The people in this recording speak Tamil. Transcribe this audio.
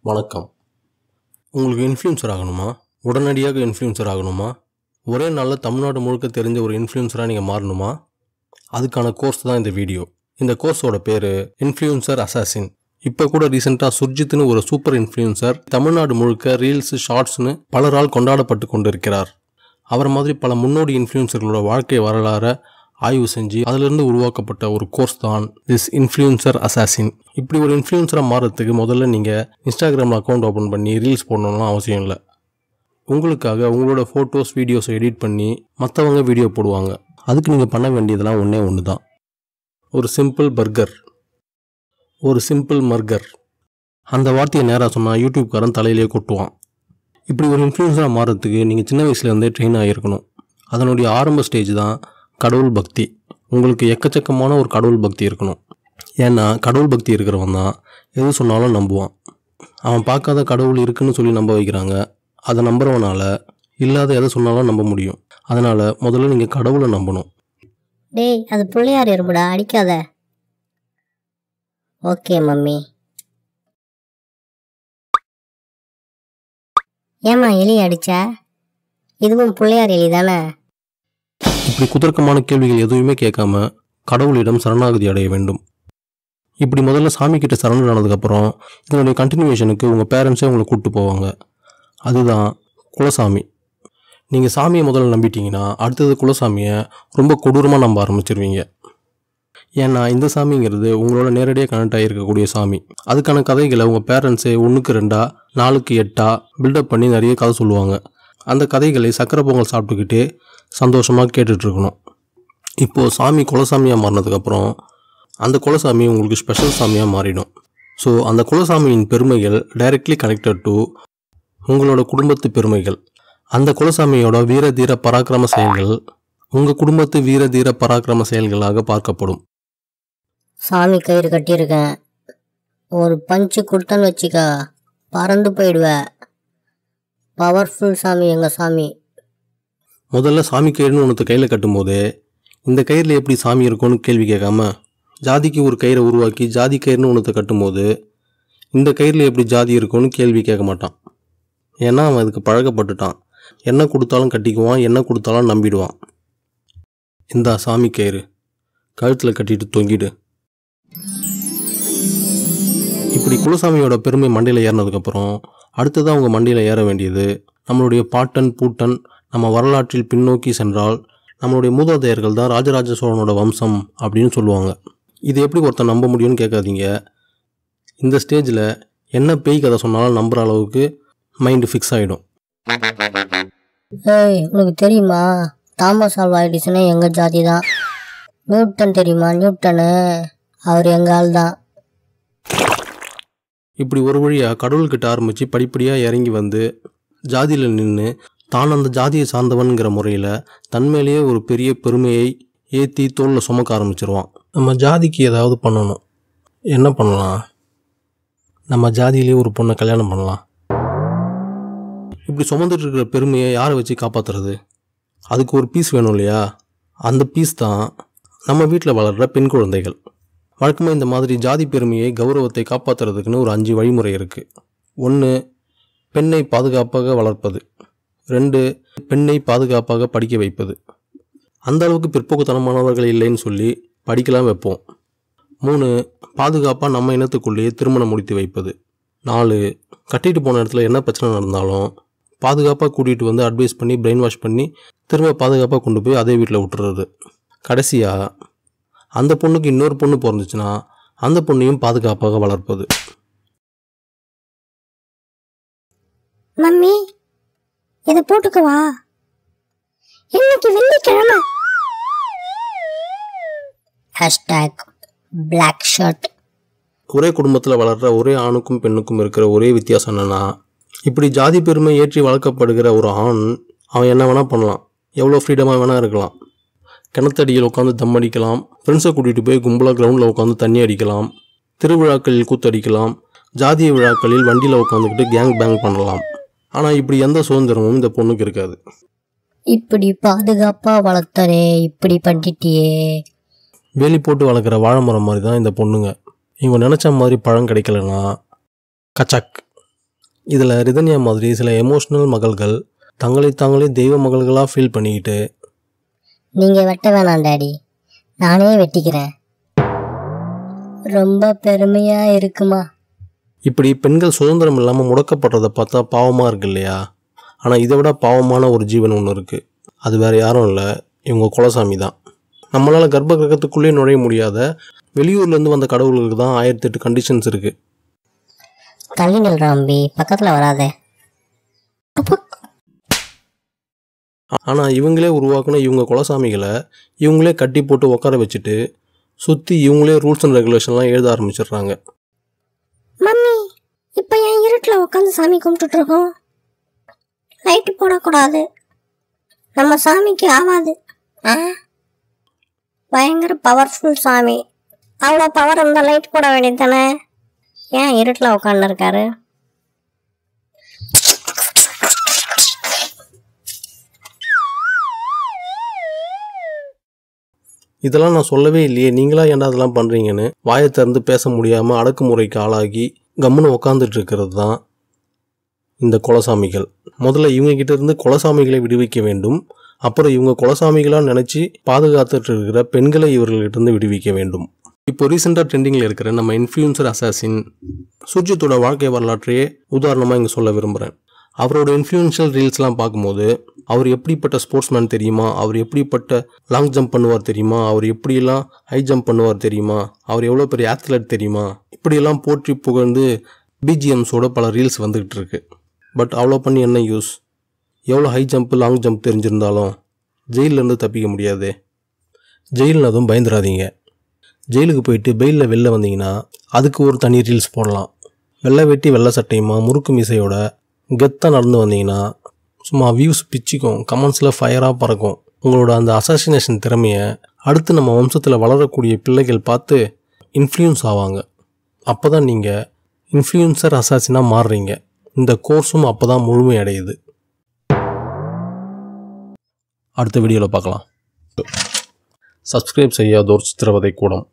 வணக்கம். உங்களுக்கு இன்ஃப்ளூயன்சர் ஆகணுமா? உடனடியாக இன்ஃப்ளூயன்சர் ஆகணுமா? ஒரே நாளில் தமிழ்நாடு முழுக்க தெரிஞ்ச ஒரு இன்ஃப்ளூயன்சராக நீங்கள் மாறணுமா? அதுக்கான கோர்ஸ் தான் இந்த வீடியோ. இந்த கோர்ஸோட பேர் இன்ஃப்ளூயன்சர் அசாசின். இப்போ கூட ரீசெண்டாக சுர்ஜித்னு ஒரு சூப்பர் இன்ஃப்ளூயன்சர் தமிழ்நாடு முழுக்க ரீல்ஸு ஷார்ட்ஸ்னு பலரால் கொண்டாடப்பட்டு கொண்டிருக்கிறார். அவர் மாதிரி பல முன்னோடி இன்ஃப்ளூயன்சர்களோட வாழ்க்கை வரலாறை ஆய்வு செஞ்சு அதிலிருந்து உருவாக்கப்பட்ட ஒரு கோர்ஸ் தான் திஸ் இன்ஃப்ளூயன்சர் அசாசின். இப்படி ஒரு இன்ஃப்ளூயன்சராக மாறத்துக்கு முதல்ல நீங்கள் இன்ஸ்டாகிராமில் அக்கௌண்ட் ஓப்பன் பண்ணி ரீல்ஸ் போடணும்னு அவசியம் இல்லை. உங்களுக்காக உங்களோட ஃபோட்டோஸ் வீடியோஸை எடிட் பண்ணி மற்றவங்க வீடியோ போடுவாங்க. அதுக்கு நீங்கள் பண்ண வேண்டியதெல்லாம் ஒன்று தான். ஒரு சிம்பிள் மர்கர். அந்த வார்த்தையை நேராக சொன்னால் யூடியூப்காரன் தலையிலே கொட்டுவான். இப்படி ஒரு இன்ஃப்ளூயன்சராக மாறத்துக்கு நீங்கள் சின்ன வயசுலேருந்தே ட்ரெயின் ஆகியிருக்கணும். அதனுடைய ஆரம்ப ஸ்டேஜ் தான் கடவுள் பக்தி. உங்களுக்கு எக்கச்சக்கமான ஒரு கடவுள் பக்தி இருக்கணும். ஏன்னா கடவுள் பக்தி இருக்கிறவன் தான் எது சொன்னாலும் நம்புவான். அவன் பார்க்காத கடவுள் இருக்குன்னு சொல்லி நம்ப வைக்கிறாங்க. அதை நம்புறவனால இல்லாத எதை சொன்னாலும் நம்ப முடியும். அதனால் முதல்ல நீங்கள் கடவுளை நம்பணும். டேய், அது பிள்ளையார் இருப்புடா, அடிக்காத. Okay mummy. ஏமா எலி அடிச்ச? இதுவும் பிள்ளையார் எலி தானே? இப்படி குதர்க்கமான கேள்விகள் எதுவுமே கேட்காம கடவுளிடம் சரணாகதி அடைய வேண்டும். இப்படி முதல்ல சாமி கிட்ட சரண்டர் ஆனதுக்கப்புறம் இதனுடைய கண்டினியூவேஷனுக்கு உங்கள் பேரண்ட்ஸே உங்களை கூப்பிட்டு போவாங்க. அதுதான் குலசாமி. நீங்கள் சாமியை முதல்ல நம்பிட்டீங்கன்னா அடுத்தது குலசாமியை ரொம்ப கொடூரமாக நம்ப ஆரம்பிச்சிருவீங்க. ஏன்னா இந்த சாமிங்கிறது உங்களோட நேரடியாக கனெக்ட் ஆகியிருக்கக்கூடிய சாமி. அதுக்கான கதைகளை உங்கள் பேரண்ட்ஸே 1க்கு 2 4க்கு 8 பில்டப் பண்ணி நிறைய கதை சொல்லுவாங்க. அந்த கதைகளை சக்கரை பொங்கல் சாப்பிட்டுக்கிட்டு சந்தோஷமாக கேட்டுட்ருக்கணும். இப்போது சாமி குலசாமியாக மாறினதுக்கப்புறம் அந்த குலசாமி உங்களுக்கு ஸ்பெஷல் சாமியாக மாறிடும். ஸோ அந்த குலசாமியின் பெருமைகள் டைரெக்ட்லி கனெக்டட் டு உங்களோட குடும்பத்து பெருமைகள். அந்த குலசாமியோட வீர தீர பராக்கிரம செயல்கள் உங்கள் குடும்பத்து வீர தீர பராக்கிரம செயல்களாக பார்க்கப்படும். சாமி கயிறு கட்டியிருக்கேன், ஒரு பஞ்சு கொடுத்தன்னு வச்சுக்க, பறந்து போயிடுவ. பவர்ஃபுல் சாமி எங்கள் சாமி. முதல்ல சாமி கயிறுன்னு ஒன்று கையில் கட்டும்போது இந்த கயிறில் எப்படி சாமி இருக்கும்னு கேள்வி கேட்காம ஜாதிக்கு ஒரு கயிறை உருவாக்கி ஜாதி கயிறுன்னு ஒன்று கட்டும்போது இந்த கயிறில் எப்படி ஜாதி இருக்கும்னு கேள்வி கேட்க மாட்டான். ஏன்னா அவன் அதுக்கு பழக்கப்பட்டுட்டான். என்ன கொடுத்தாலும் கட்டிக்குவான், என்ன கொடுத்தாலும் நம்பிடுவான். இந்த சாமி கயிறு கழுத்தில் கட்டிட்டு தொங்கிடு. இப்படி குலசாமியோட பெருமை மண்டையில் ஏறினதுக்கப்புறம் அடுத்ததான் அவங்க மண்டையில் ஏற வேண்டியது நம்மளுடைய பாட்டன் பூட்டன். நம்ம வரலாற்றில் பின்னோக்கி சென்றால் நம்மளுடைய மூதாதையர்கள் தான் ராஜராஜ சோழனோட வம்சம் அப்படின்னு சொல்லுவாங்க. இது எப்படி ஒருத்தன் நம்ப முடியும்னு கேட்காதீங்க. இந்த ஸ்டேஜில் என்ன பேய் கதை சொன்னாலும் நம்புகிற அளவுக்கு மைண்டு ஃபிக்ஸ் ஆகிடும். ஏய், உனக்கு தெரியுமா தாமஸ் ஆல்வா எடிசனே எங்கள் ஜாதி தான். நியூட்டன் தெரியுமா? நியூட்டனு அவர் எங்கள் ஆள் தான். இப்படி ஒரு வழியாக கடவுள்கிட்ட ஆரம்பித்து படிப்படியாக இறங்கி வந்து ஜாதியில் நின்று தான் அந்த ஜாதியை சார்ந்தவன்கிற முறையில் தன்மேலேயே ஒரு பெரிய பெருமையை ஏற்றி தோளில் சுமக்க ஆரம்பிச்சிருவான். நம்ம ஜாதிக்கு ஏதாவது பண்ணணும். என்ன பண்ணலாம்? நம்ம ஜாதியிலே ஒரு பொண்ணை கல்யாணம் பண்ணலாம். இப்படி சுமந்துட்டு இருக்கிற பெருமையை யாரை வச்சு காப்பாற்றுறது? அதுக்கு ஒரு பீஸ் வேணும் இல்லையா? அந்த பீஸ் தான் நம்ம வீட்டில் வளர்கிற பெண் குழந்தைகள். வழக்கமாக இந்த மாதிரி ஜாதி பெருமையை கௌரவத்தை காப்பாற்றுறதுக்குன்னு ஒரு 5 வழிமுறை இருக்குது. 1, பெண்ணை பாதுகாப்பாக வளர்ப்பது. 2, பெண்ணை பாதுகாப்பாக படிக்க வைப்பது. அந்த அளவுக்கு பிற்போக்குத்தனமானவர்கள் இல்லைன்னு சொல்லி படிக்கலாம் வைப்போம். 3, பாதுகாப்பாக நம்ம இனத்துக்குள்ளேயே திருமணம் முடித்து வைப்பது. 4, கட்டிட்டு போன இடத்துல என்ன பிரச்சனை நடந்தாலும் பாதுகாப்பாக கூட்டிகிட்டு வந்து அட்வைஸ் பண்ணி பிரெயின் வாஷ் பண்ணி திரும்ப பாதுகாப்பாக கொண்டு போய் அதே வீட்டில் விட்டுறது. கடைசியாக அந்த பொண்ணுக்கு இன்னொரு பொண்ணு பிறந்துச்சுன்னா அந்த பொண்ணையும் பாதுகாப்பாக வளர்ப்பது. மம்மி, இதை போட்டுக்கவா? இன்னைக்கு வெள்ளிக்கிழமை. #black shirt. ஒரே குடும்பத்தில் வளர்கிற ஒரே ஆணுக்கும் பெண்ணுக்கும் இருக்கிற ஒரே வித்தியாசம் என்னென்னா, இப்படி ஜாதி பெருமை ஏற்றி வளர்க்கப்படுகிற ஒரு ஆண் அவன் என்ன வேணால் பண்ணலாம், எவ்வளோ ஃப்ரீடமாக வேணால் இருக்கலாம். கிணத்தடியில் உட்காந்து தம் அடிக்கலாம், ஃப்ரெண்ட்ஸை கூட்டிகிட்டு போய் கும்பலாக கிரவுண்டில் உட்காந்து தண்ணி அடிக்கலாம், திருவிழாக்களில் கூத்தடிக்கலாம், ஜாதிய விழாக்களில் வண்டியில் உட்காந்துக்கிட்டு கேங் பேங் பண்ணலாம். ஆனால் இப்படி எந்த சுதந்திரமும் இந்த பொண்ணுக்கு இருக்காது. இப்படி பாதுகாப்பா வளர்த்தரே, இப்படி பண்ணிட்டியே. வேலி போட்டு வளர்க்குற வாழை மரம் மாதிரி தான் இந்த பொண்ணுங்க. இவங்க நினச்ச மாதிரி பழம் கிடைக்கலன்னா கச்சக் இதில் ரிதன்யா மாதிரி சில எமோஷ்னல் மகள்கள் தங்களை தாங்களே தெய்வ மகள்களாக ஃபீல் பண்ணிக்கிட்டு, நீங்கள் வெட்ட வேணாம் டாடி, நானே வெட்டிக்கிறேன், ரொம்ப பெருமையாக இருக்குமா. இப்படி பெண்கள் சுதந்திரம் இல்லாமல் முடக்கப்படுறதை பார்த்தா பாவமாக இருக்கு இல்லையா? ஆனால் இதை விட பாவமான ஒரு ஜீவன் ஒன்று இருக்குது. அது வேறு யாரும் இல்லை, இவங்க குலசாமி தான். நம்மளால் கர்ப்ப கிரகத்துக்குள்ளேயே நுழைய முடியாத வெளியூர்லேருந்து வந்த கடவுளுக்கு தான் 1008 கண்டிஷன்ஸ் இருக்குது. தள்ளி நில்றாம்பி, பக்கத்தில் வராதே. ஆனால் இவங்களே உருவாக்குன இவங்க குலசாமிகளை இவங்களே கட்டி போட்டு உட்கார வச்சுட்டு சுற்றி இவங்களே ரூல்ஸ் அண்ட் ரெகுலேஷன்லாம் எழுத ஆரம்பிச்சிடுறாங்க. மம்மி, இப்போ ஏன் இருட்டில் உட்காந்து சாமி கும்பிட்டுட்டு இருக்கோம்? லைட்டு போடக்கூடாது, நம்ம சாமிக்கு ஆகாது. பயங்கர பவர்ஃபுல் சாமி, அவ்வளோ பவர் இருந்தால் லைட் போட வேண்டியது தானே. ஏன் இருட்டில் உட்காந்து இருக்காரு? இதெல்லாம் நான் சொல்லவே இல்லையே, நீங்களா ஏன்டா அதெல்லாம் பண்ணுறீங்கன்னு வாயை திறந்து பேச முடியாமல் அடக்குமுறைக்கு ஆளாகி கம்முன்னு உக்காந்துட்டு இருக்கிறது தான் இந்த குலசாமிகள். முதல்ல இவங்ககிட்ட இருந்து குலசாமிகளை விடுவிக்க வேண்டும். அப்புறம் இவங்க குலசாமிகளாக நினச்சி பாதுகாத்துட்டு இருக்கிற பெண்களை இவர்கள்கிட்ட இருந்து விடுவிக்க வேண்டும். இப்போ ரீசெண்டாக ட்ரெண்டிங்கில் இருக்கிற நம்ம இன்ஃப்ளூயன்சர் அசாசின் சுர்ஜித்தோட வாழ்க்கை வரலாற்றையே உதாரணமாக இங்கே சொல்ல விரும்புகிறேன். அவரோட இன்ஃப்ளூயன்ஷியல் ரீல்ஸ்லாம் பார்க்கும்போது அவர் எப்படிப்பட்ட ஸ்போர்ட்ஸ்மேன் தெரியுமா, அவர் எப்படிப்பட்ட லாங் ஜம்ப் பண்ணுவார் தெரியுமா, அவர் எப்படியெல்லாம் ஹை ஜம்ப் பண்ணுவார் தெரியுமா, அவர் எவ்வளோ பெரிய ஆத்லெட் தெரியுமா, இப்படியெல்லாம் போற்றி புகழ்ந்து பிஜிஎம்ஸோட பல ரீல்ஸ் வந்துக்கிட்டு இருக்கு. பட் அவ்வளோ பண்ணி என்ன யூஸ்? எவ்வளோ ஹை ஜம்ப் லாங் ஜம்ப் தெரிஞ்சிருந்தாலும் ஜெயிலேருந்து தப்பிக்க முடியாது. ஜெயில்னதும் பயந்துடாதீங்க. ஜெயிலுக்கு போயிட்டு பெயிலில் வெளில வந்தீங்கன்னா அதுக்கு ஒரு தனி ரீல்ஸ் போடலாம். வெள்ளை வெட்டி வெள்ளை சட்டையுமா முறுக்கு மீசையோட கெத்தாக நடந்து வந்தீங்கன்னா சும்மா வியூஸ் பிச்சுக்கும், கமெண்ட்ஸில் ஃபயராக பறக்கும். உங்களோட அந்த அசாசினேஷன் திறமையை அடுத்து நம்ம வம்சத்தில் வளரக்கூடிய பிள்ளைகள் பார்த்து இன்ஃப்ளூயன்ஸ் ஆவாங்க. அப்போ தான் நீங்கள் இன்ஃப்ளூயன்சர் அசாசினாக மாறுறீங்க. இந்த கோர்ஸும் அப்போ தான் முழுமை அடையுது. அடுத்த வீடியோவில் பார்க்கலாம். சப்ஸ்கிரைப் செய்யாதோர் சித்திரவதை கூடம்.